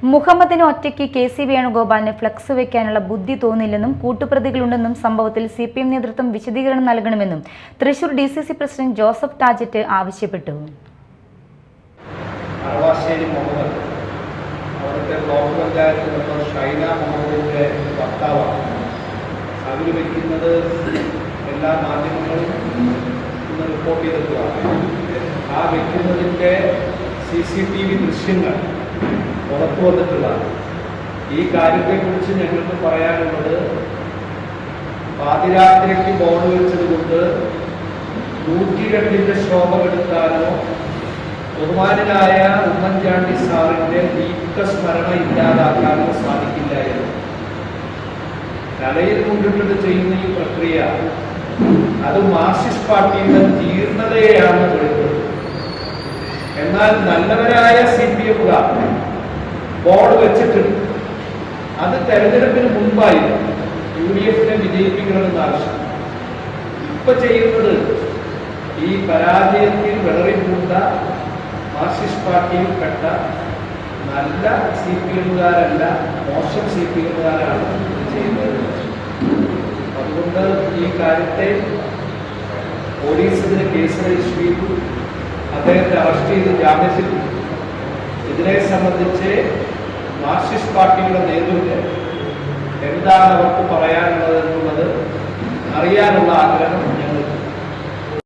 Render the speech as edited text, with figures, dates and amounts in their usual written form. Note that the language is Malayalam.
മുഹമ്മദിന് ഒറ്റയ്ക്ക് കെ.സി. വേണുഗോപാലിന് ഫ്ലക്സ് വയ്ക്കാനുള്ള ബുദ്ധി തോന്നില്ലെന്നും കൂട്ടുപ്രതികളുണ്ടെന്നും സംഭവത്തിൽ CPM നേതൃത്വം വിശദീകരണം നൽകണമെന്നും തൃശൂർ DCC പ്രസിഡന്റ് ജോസഫ് ടാജറ്റ് ആവശ്യപ്പെട്ടു. എല്ലാ മാധ്യമങ്ങളും ഇന്ന് റിപ്പോർട്ട് ചെയ്തിട്ടുള്ളതാണ്. ആ വെക്കുന്നതിൻ്റെ CCTV ദൃശ്യങ്ങൾ പുറത്തു വന്നിട്ടുള്ളതാണ്. ഈ കാര്യത്തെക്കുറിച്ച് ഞങ്ങൾക്ക് പറയാനുള്ളത്, പാതിരാത്രിക്ക് ബോർഡ് വെച്ചത് കൊണ്ട് 102ന്റെ ശോഭമെടുത്താനോ ബഹുമാനനായ ഉമ്മൻചാണ്ടി സാറിന്റെ ദീപ്തസ്മരണ ഇല്ലാതാക്കാനോ സാധിക്കില്ലായിരുന്നു. തലയിൽ കൊണ്ടിട്ട് ചെയ്യുന്ന ഈ പ്രക്രിയ അത് മാർക്സിസ്റ്റ് പാർട്ടിയുടെ ജീർണതയെയാണ് വെളിപ്പെടുത്തുന്നത്. എന്നാൽ നല്ലവരായ CPMകാർ ബോർഡ് വെച്ചിട്ടുണ്ട്. അത് തെരഞ്ഞെടുപ്പിന് മുമ്പായിരുന്നു UDFനെ വിജയിപ്പിക്കണമെന്ന് ആവശ്യം. ഇപ്പൊ ചെയ്യുന്നത് ഈ പരാജയത്തിൽ വിളറിപ്പൂണ്ട മാർക്സിസ്റ്റ് പാർട്ടിയിൽപ്പെട്ട നല്ല CPMകാരല്ല, മോശം CPMകാരാണ് ഇത് ചെയ്യുന്നത്. അതുകൊണ്ട് ഈ കാര്യത്തെ പോലീസ് ഇതിന് കേസ് രജിസ്റ്റർ ചെയ്തു, അദ്ദേഹത്തെ അറസ്റ്റ് ചെയ്ത് ജാമ്യത്തിൽ. ഇതിനെ സംബന്ധിച്ച് മാർക്സിസ്റ്റ് പാർട്ടിയുടെ നേതൃത്വം എന്താണ് അവർക്ക് പറയാനുള്ളത് എന്നുള്ളത് അറിയാനുള്ള ആഗ്രഹം